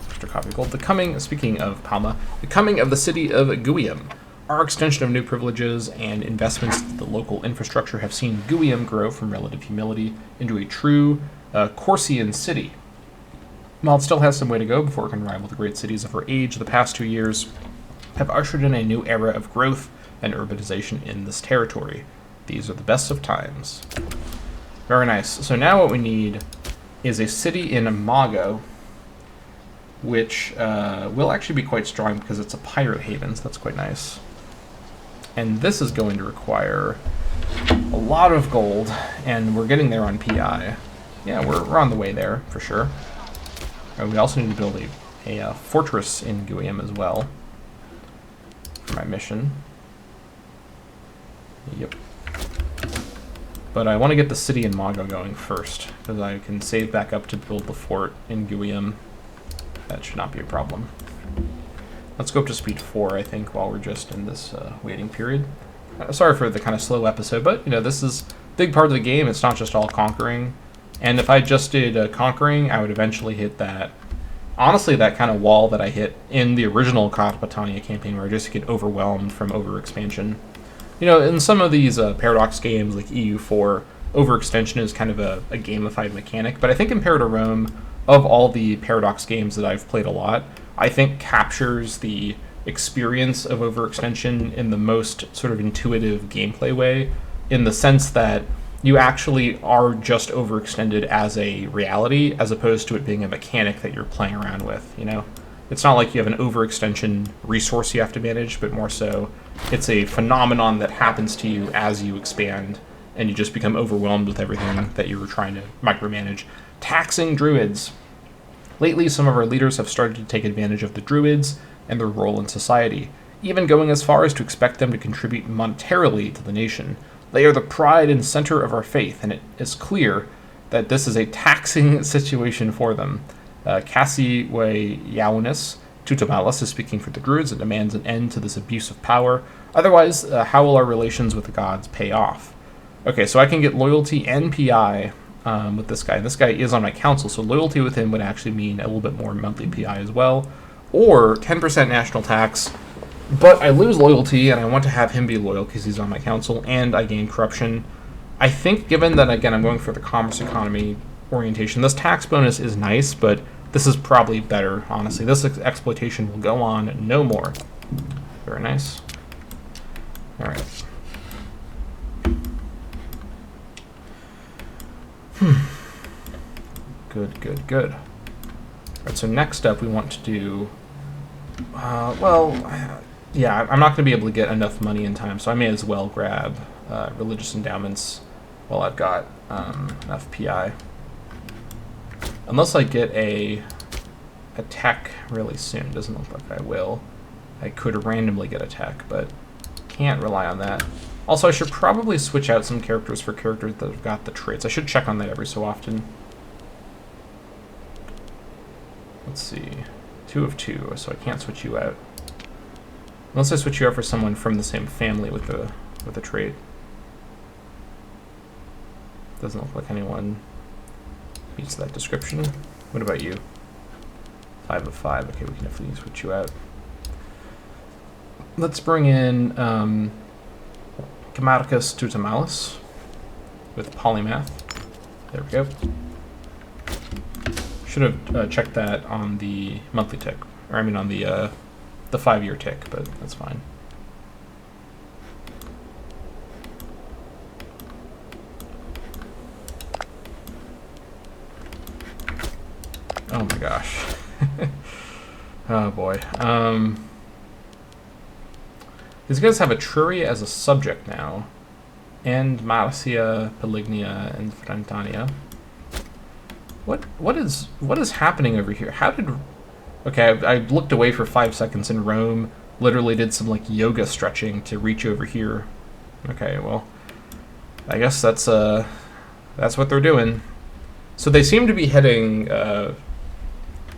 Extra copy of gold. Speaking of Palma, the coming of the city of Guiam. Our extension of new privileges and investments to the local infrastructure have seen Guiam grow from relative humility into a true Corsian city. While it still has some way to go before it can rival the great cities of our age, the past 2 years have ushered in a new era of growth and urbanization in this territory. These are the best of times. Very nice. So now what we need is a city in Mago, which will actually be quite strong because it's a pirate haven, so that's quite nice. And this is going to require a lot of gold, and we're getting there on PI. Yeah, we're on the way there, for sure. We also need to build a fortress in Guiam as well for my mission. Yep. But I want to get the city in Mago going first, because I can save back up to build the fort in Guiam. That should not be a problem. Let's go up to speed 4, I think, while we're just in this waiting period. Sorry for the kind of slow episode, but, this is a big part of the game. It's not just all conquering. And if I just did conquering, I would eventually hit that, honestly, that kind of wall that I hit in the original Carpetania campaign, where I just get overwhelmed from overexpansion. In some of these Paradox games, like EU4, overextension is kind of a gamified mechanic, but I think Imperator Rome, of all the Paradox games that I've played a lot, I think captures the experience of overextension in the most sort of intuitive gameplay way, in the sense that you actually are just overextended as a reality, as opposed to it being a mechanic that you're playing around with, It's not like you have an overextension resource you have to manage, but more so it's a phenomenon that happens to you as you expand, and you just become overwhelmed with everything that you were trying to micromanage. Taxing druids. Lately, some of our leaders have started to take advantage of the druids and their role in society, even going as far as to expect them to contribute monetarily to the nation. They are the pride and center of our faith, and it is clear that this is a taxing situation for them. Cassie Yaonis Tutamalis is speaking for the druids and demands an end to this abuse of power. Otherwise, how will our relations with the gods pay off? Okay, so I can get loyalty and PI with this guy. This guy is on my council, so loyalty with him would actually mean a little bit more monthly PI as well, or 10% national tax. But I lose loyalty, and I want to have him be loyal because he's on my council, and I gain corruption. I think, given that, again, I'm going for the commerce economy orientation, this tax bonus is nice, but this is probably better, honestly. This exploitation will go on no more. Very nice. All right. Good. All right, so next up we want to do, yeah, I'm not going to be able to get enough money in time, so I may as well grab religious endowments while I've got enough PI. Unless I get a tech really soon. Doesn't look like I will. I could randomly get a tech, but can't rely on that. Also, I should probably switch out some characters for characters that have got the traits. I should check on that every so often. Let's see. 2 of 2, so I can't switch you out. Unless I switch you out for someone from the same family with a trait. Doesn't look like anyone meets that description. What about you? 5 of 5. Okay, we can definitely switch you out. Let's bring in Camaricus Tutamalis with Polymath. There we go. Should have checked that on the monthly tick, or I mean on the 5-year tick, but that's fine. Oh my gosh. Oh boy. These guys have Etruria as a subject now, and Marcia, Pelignia, and Frantania. What is happening over here? How did... Okay, I looked away for 5 seconds in Rome, literally did some like yoga stretching to reach over here. Okay, well, I guess that's what they're doing. So they seem to be heading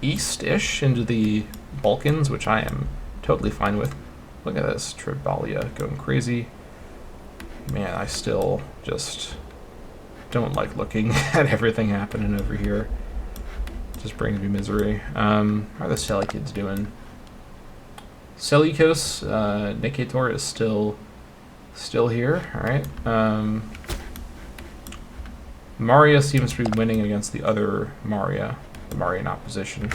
east-ish into the Balkans, which I am totally fine with. Look at this, Tribalia going crazy. Man, I still just don't like looking at everything happening over here. Just brings me misery. How are the Selikids doing? Selikos, Nicator is still here. All right. Maria seems to be winning against the other Maria, the Maria in opposition.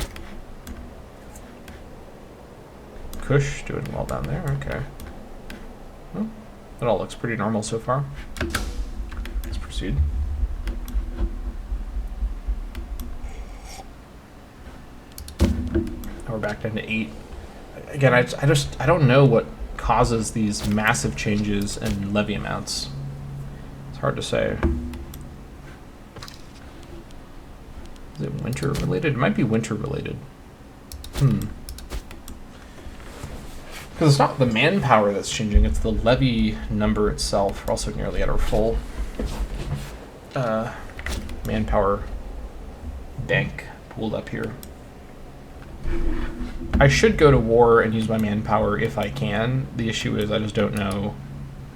Kush doing well down there. Okay. Well, that all looks pretty normal so far. Let's proceed. Now we're back down to 8. Again, I don't know what causes these massive changes in levy amounts. It's hard to say. Is it winter related? It might be winter related. Because it's not the manpower that's changing, it's the levy number itself. We're also nearly at our full manpower bank pooled up here. I should go to war and use my manpower if I can. The issue is I just don't know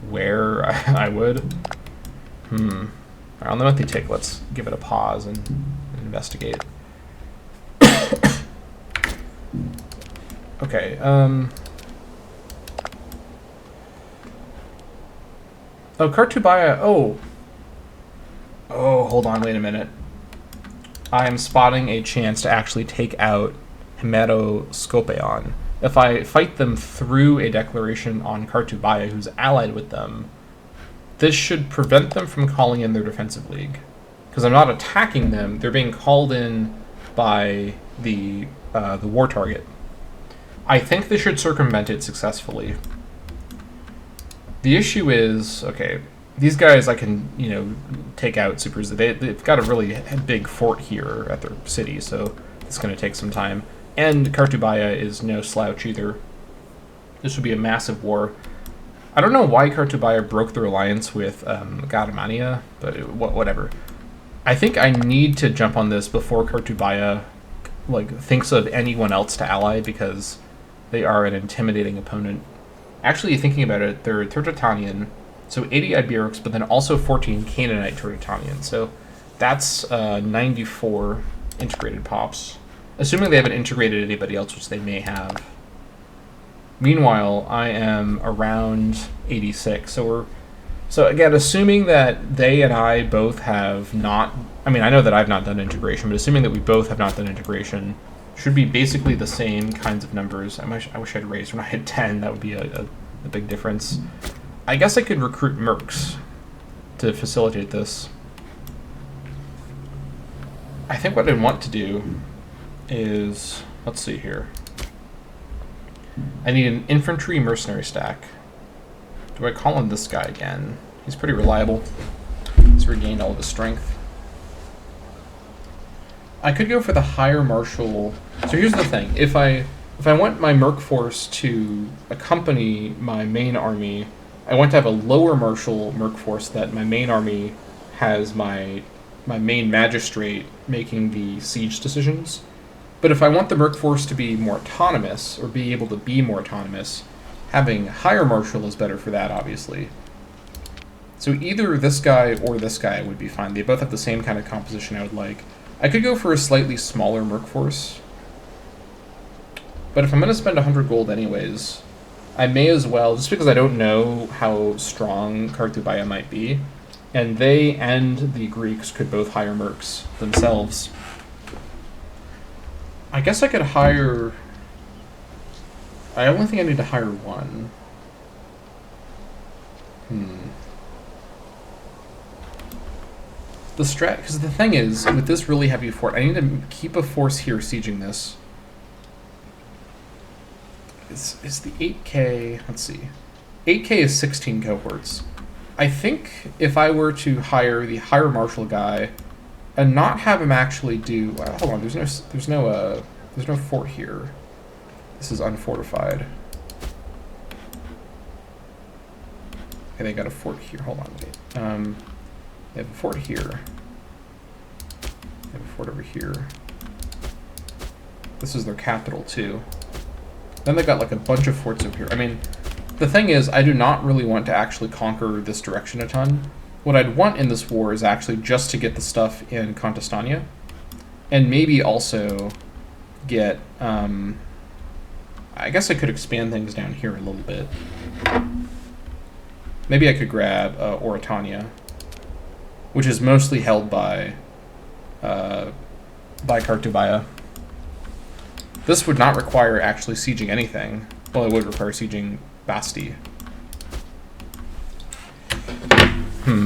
where I would. Alright, on the monthly tick, let's give it a pause and investigate. Okay, oh, Carpetania, oh, hold on, wait a minute. I am spotting a chance to actually take out Hemeroscopeon. If I fight them through a declaration on Carpetania, who's allied with them, this should prevent them from calling in their defensive league. Because I'm not attacking them, they're being called in by the war target. I think this should circumvent it successfully. The issue is, okay, these guys I can, take out super easily. They've got a really big fort here at their city, so it's going to take some time. And Carpetania is no slouch either. This would be a massive war. I don't know why Carpetania broke their alliance with Carpetania, but whatever. I think I need to jump on this before Carpetania thinks of anyone else to ally, because they are an intimidating opponent. Actually, thinking about it, they're Tertotanian, so 80 Iberics, but then also 14 Canaanite Tertotanian. So that's 94 integrated pops, assuming they haven't integrated anybody else, which they may have. Meanwhile, I am around 86. So again, assuming that they and I both have not, I know that I've not done integration, but assuming that we both have not done integration, should be basically the same kinds of numbers. I wish I'd raised when I had 10. That would be a big difference. I guess I could recruit mercs to facilitate this. I think what I want to do is, let's see here. I need an infantry mercenary stack. Do I call in this guy again? He's pretty reliable. He's regained all of his strength. I could go for the higher martial. So here's the thing: if I want my merc force to accompany my main army, I want to have a lower martial merc force that my main army has my main magistrate making the siege decisions. But if I want the merc force to be more autonomous, or be able to be more autonomous, having higher martial is better for that, obviously. So either this guy or this guy would be fine. They both have the same kind of composition I would like. I could go for a slightly smaller merc force. But if I'm going to spend 100 gold anyways, I may as well, just because I don't know how strong Carpetania might be, and they and the Greeks could both hire mercs themselves. I guess I could hire... I only think I need to hire one. The strat, because the thing is, with this really heavy fort, I need to keep a force here sieging this. Is the 8k, let's see. 8k is 16 cohorts. I think if I were to hire the higher martial guy and not have him actually do, hold on, there's no fort here. This is unfortified. Okay, they got a fort here. Hold on, wait. They have a fort here. They have a fort over here. This is their capital too. Then they got like a bunch of forts over here. The thing is, I do not really want to actually conquer this direction a ton. What I'd want in this war is actually just to get the stuff in Carpetania, and maybe also get, I guess I could expand things down here a little bit. Maybe I could grab Oritania, which is mostly held by Carpetania. This would not require actually sieging anything. Well, it would require sieging Basti. Let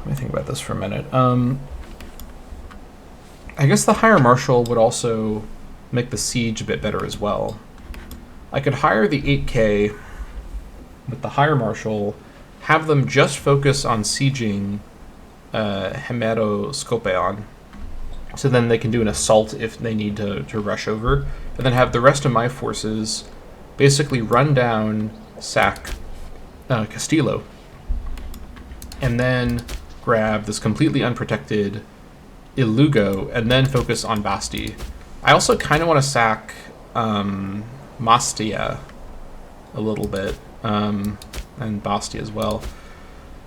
me think about this for a minute. I guess the Higher Marshal would also make the siege a bit better as well. I could hire the 8K with the Higher Marshal, have them just focus on sieging Hemeroskopeon, so then they can do an assault if they need to rush over, and then have the rest of my forces basically run down, sack Castillo, and then grab this completely unprotected Ilugo, and then focus on Basti. I also kind of want to sack Mastia a little bit, and Basti as well.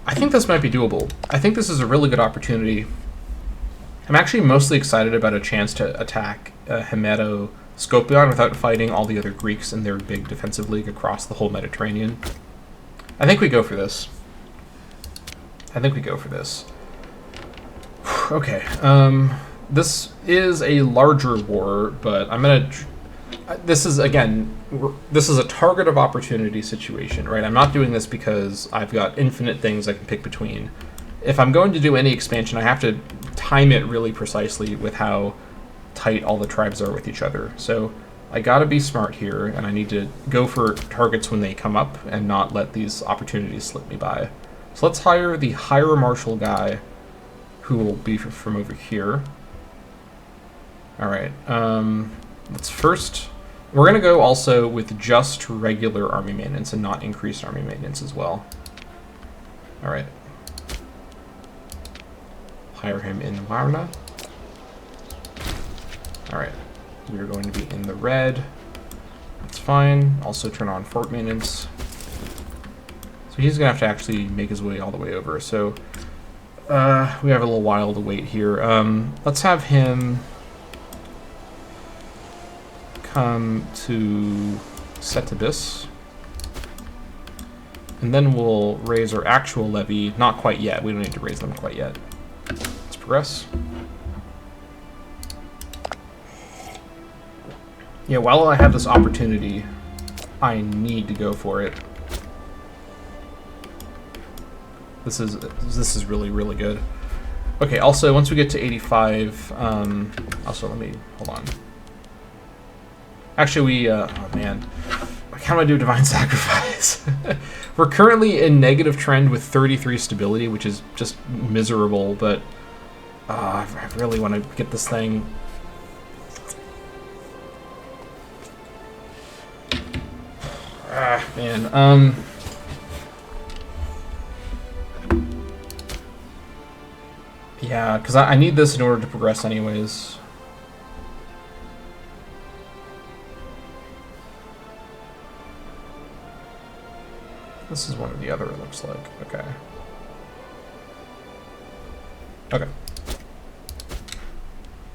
I think this might be doable. I think this is a really good opportunity. I'm actually mostly excited about a chance to attack Hemeroskopeon without fighting all the other Greeks in their big defensive league across the whole Mediterranean. I think we go for this. Okay, this is a larger war, but I'm gonna... This is a target of opportunity situation, right? I'm not doing this because I've got infinite things I can pick between. If I'm going to do any expansion, I have to time it really precisely with how tight all the tribes are with each other. So I gotta be smart here, and I need to go for targets when they come up and not let these opportunities slip me by. So let's hire the Higher Marshal guy, who will be from over here. Alright, let's first... We're going to go also with just regular army maintenance and not increased army maintenance as well. Alright. Hire him in Varna. Alright. We're going to be in the red. That's fine. Also turn on fort maintenance. So he's going to have to actually make his way all the way over. So we have a little while to wait here. Let's have him come to Setibus, and then we'll raise our actual levy. Not quite yet. We don't need to raise them quite yet. Let's progress. Yeah, while I have this opportunity, I need to go for it. This is really, really good. Okay, also, once we get to 85, also, let me, hold on. Actually, oh man, how do I do Divine Sacrifice? We're currently in negative trend with 33 stability, which is just miserable, but I really want to get this thing. Man, yeah, because I need this in order to progress anyways. This is one or the other, it looks like. Okay. Okay.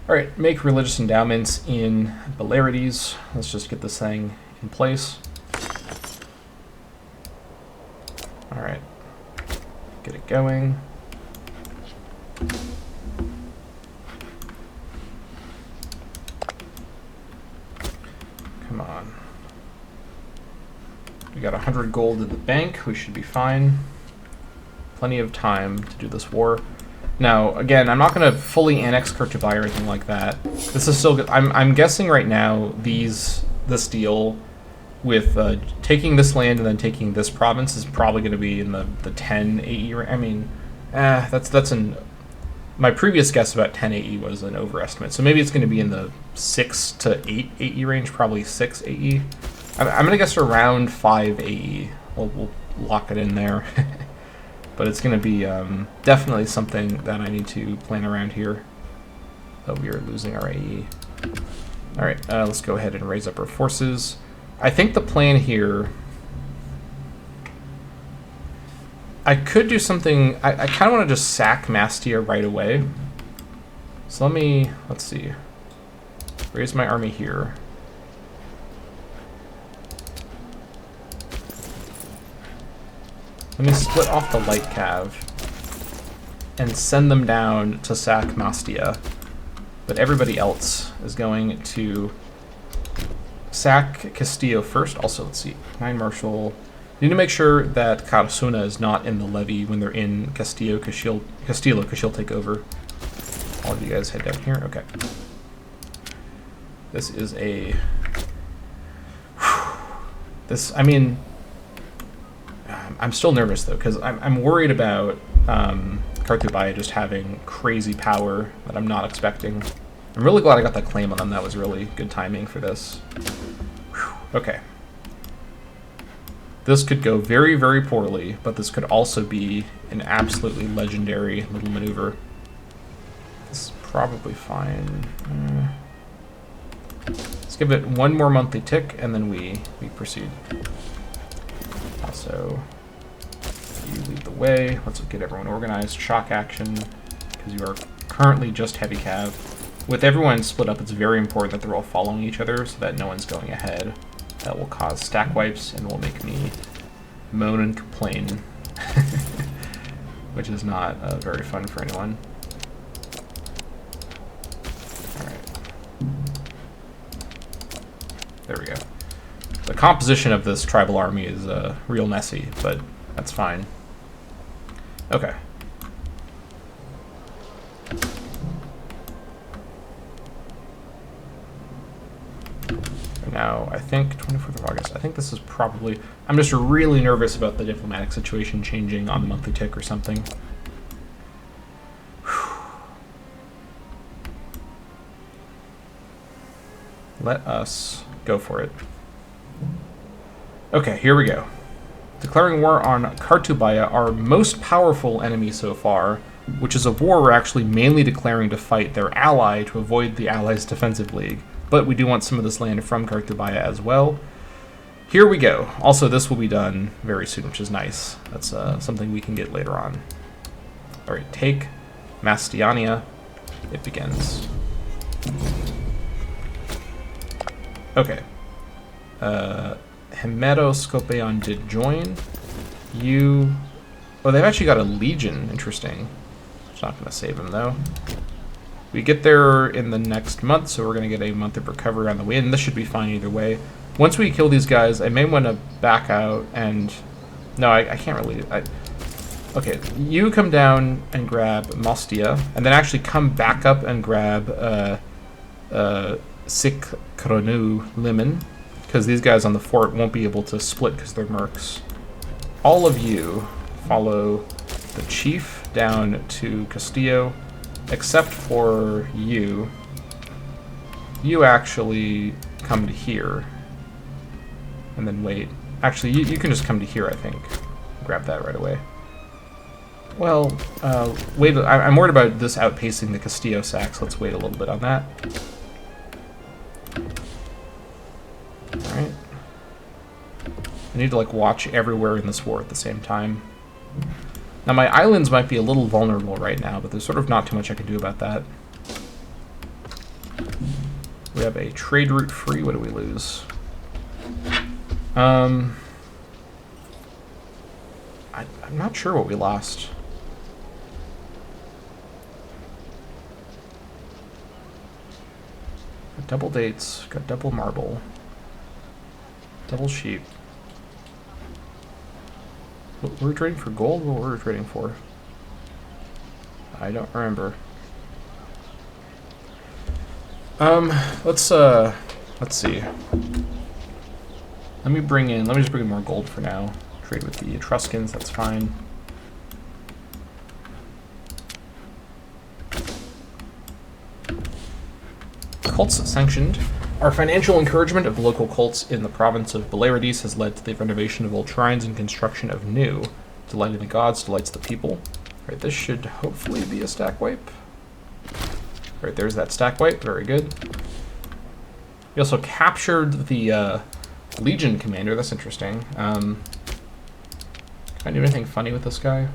Alright, make religious endowments in Belarides. Let's just get this thing in place. Alright. Get it going. Come on. We got 100 gold in the bank. We should be fine. Plenty of time to do this war. Now, again, I'm not going to fully annex Carpetania or anything like that. This is still good. I'm guessing right now this deal with taking this land and then taking this province is probably going to be in the 10 AE range. I mean, that's an... My previous guess about 10 AE was an overestimate, so maybe it's going to be in the 6 to 8 AE range, probably 6 AE. I'm going to guess around 5 AE. We'll lock it in there. But it's going to be definitely something that I need to plan around here. Oh, we are losing our AE. Alright, let's go ahead and raise up our forces. I think the plan here... I could do something... I kind of want to just sack Mastia right away. So let's see. Raise my army here. Let me split off the light cav and send them down to sack Mastia. But everybody else is going to sack Castillo first. Also, let's see. 9 Marshal. Need to make sure that Carasuna is not in the levy when they're in Castillo, because she'll take over. All of you guys head down here. Okay. This is a... I mean... I'm still nervous, though, because I'm worried about Carpetania just having crazy power that I'm not expecting. I'm really glad I got that claim on them. That was really good timing for this. Whew. Okay. This could go very, very poorly, but this could also be an absolutely legendary little maneuver. This is probably fine. Let's give it one more monthly tick, and then we proceed. Also, you lead the way. Let's get everyone organized. Shock action, because you are currently just heavy cav. With everyone split up, it's very important that they're all following each other so that no one's going ahead. That will cause stack wipes and will make me moan and complain, which is not very fun for anyone. Alright. There we go. The composition of this tribal army is real messy, but that's fine. Okay. Now, I think 24th of August. I think this is probably... I'm just really nervous about the diplomatic situation changing on the monthly tick or something. Let us go for it. Okay, here we go. Declaring war on Carpetania, our most powerful enemy so far, which is a war we're actually mainly declaring to fight their ally to avoid the allies' defensive league. But we do want some of this land from Carpetania as well. Here we go. Also, this will be done very soon, which is nice. That's something we can get later on. Alright, take Mastiania. It begins. Okay. Hemeroscopeon did join. You... Oh, they've actually got a legion. Interesting. It's not going to save them, though. We get there in the next month, so we're going to get a month of recovery on the way, and this should be fine either way. Once we kill these guys, I may want to back out and... No, I can't really... Okay, you come down and grab Mastia, and then actually come back up and grab Sikronu Limon, because these guys on the fort won't be able to split because they're mercs. All of you follow the chief down to Castillo, except for you. You actually come to here. And then wait. Actually, you can just come to here, I think. Grab that right away. Well, wait. I'm worried about this outpacing the Castillo sacks. Let's wait a little bit on that. Alright. I need to, like, watch everywhere in this war at the same time. Now, my islands might be a little vulnerable right now, but there's sort of not too much I can do about that. We have a trade route free. What do we lose? I'm not sure what we lost. Got double dates, got double marble, double sheep. What were we trading for gold? What were we trading for? I don't remember. Let's see. Let me just bring in more gold for now. Trade with the Etruscans, that's fine. Cults sanctioned. Our financial encouragement of local cults in the province of Balearides has led to the renovation of old shrines and construction of new. Delighting the gods, delights the people. Alright, this should hopefully be a stack wipe. Alright, there's that stack wipe. Very good. We also captured the Legion commander. That's interesting. Can I do anything funny with this guy?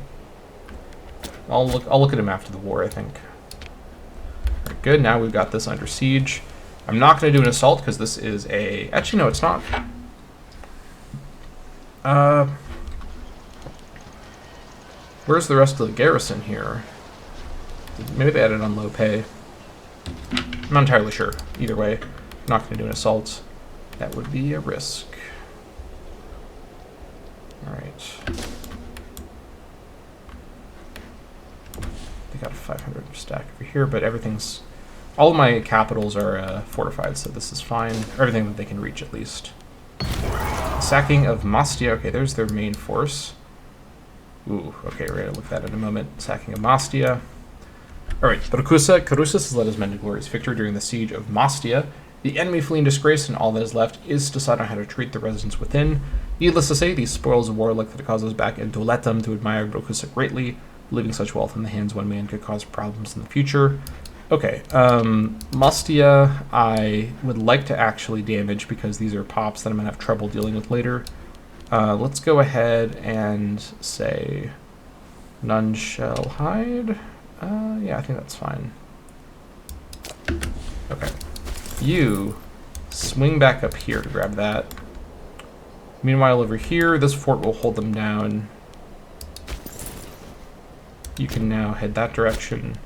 I'll look at him after the war, I think. Alright, good. Now we've got this under siege. I'm not going to do an assault because this is a... Actually, no, it's not. Where's the rest of the garrison here? Maybe they added on low pay. I'm not entirely sure. Either way, I'm not going to do an assault. That would be a risk. Alright. They got a 500 stack over here, but everything's... All of my capitals are fortified, so this is fine. Everything that they can reach, at least. Sacking of Mastia. Okay, there's their main force. Ooh, okay, we're going to look at that in a moment. Sacking of Mastia. Alright, Carusus has led his men to glorious victory during the siege of Mastia. The enemy flee in disgrace, and all that is left is to decide on how to treat the residents within. Needless to say, these spoils of war look that it causes back in Doletum to admire Brokusa greatly. Leaving such wealth in the hands of one man could cause problems in the future. Okay, Mustia I would like to actually damage because these are pops that I'm going to have trouble dealing with later. Let's go ahead and say none shall hide. Yeah, I think that's fine. Okay. You swing back up here to grab that. Meanwhile, over here, this fort will hold them down. You can now head that direction.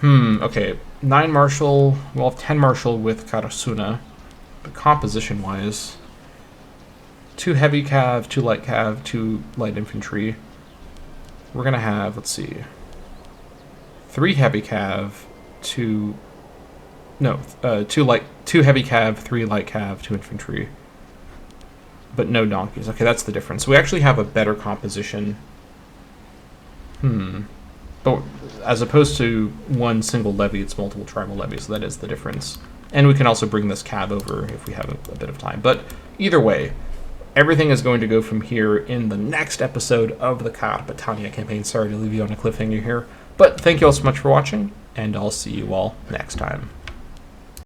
Okay. 9 martial. We'll have 10 martial with Karasuna. But composition-wise, 2 heavy cav, 2 light cav, 2 light infantry. We're going to have, let's see, 3 heavy cav, 2 heavy cav, 3 light cav, 2 infantry. But no donkeys. Okay, that's the difference. We actually have a better composition. But as opposed to one single levy, it's multiple tribal levies, so that is the difference. And we can also bring this cab over if we have a bit of time. But either way, everything is going to go from here in the next episode of the Carpetania campaign. Sorry to leave you on a cliffhanger here. But thank you all so much for watching, and I'll see you all next time.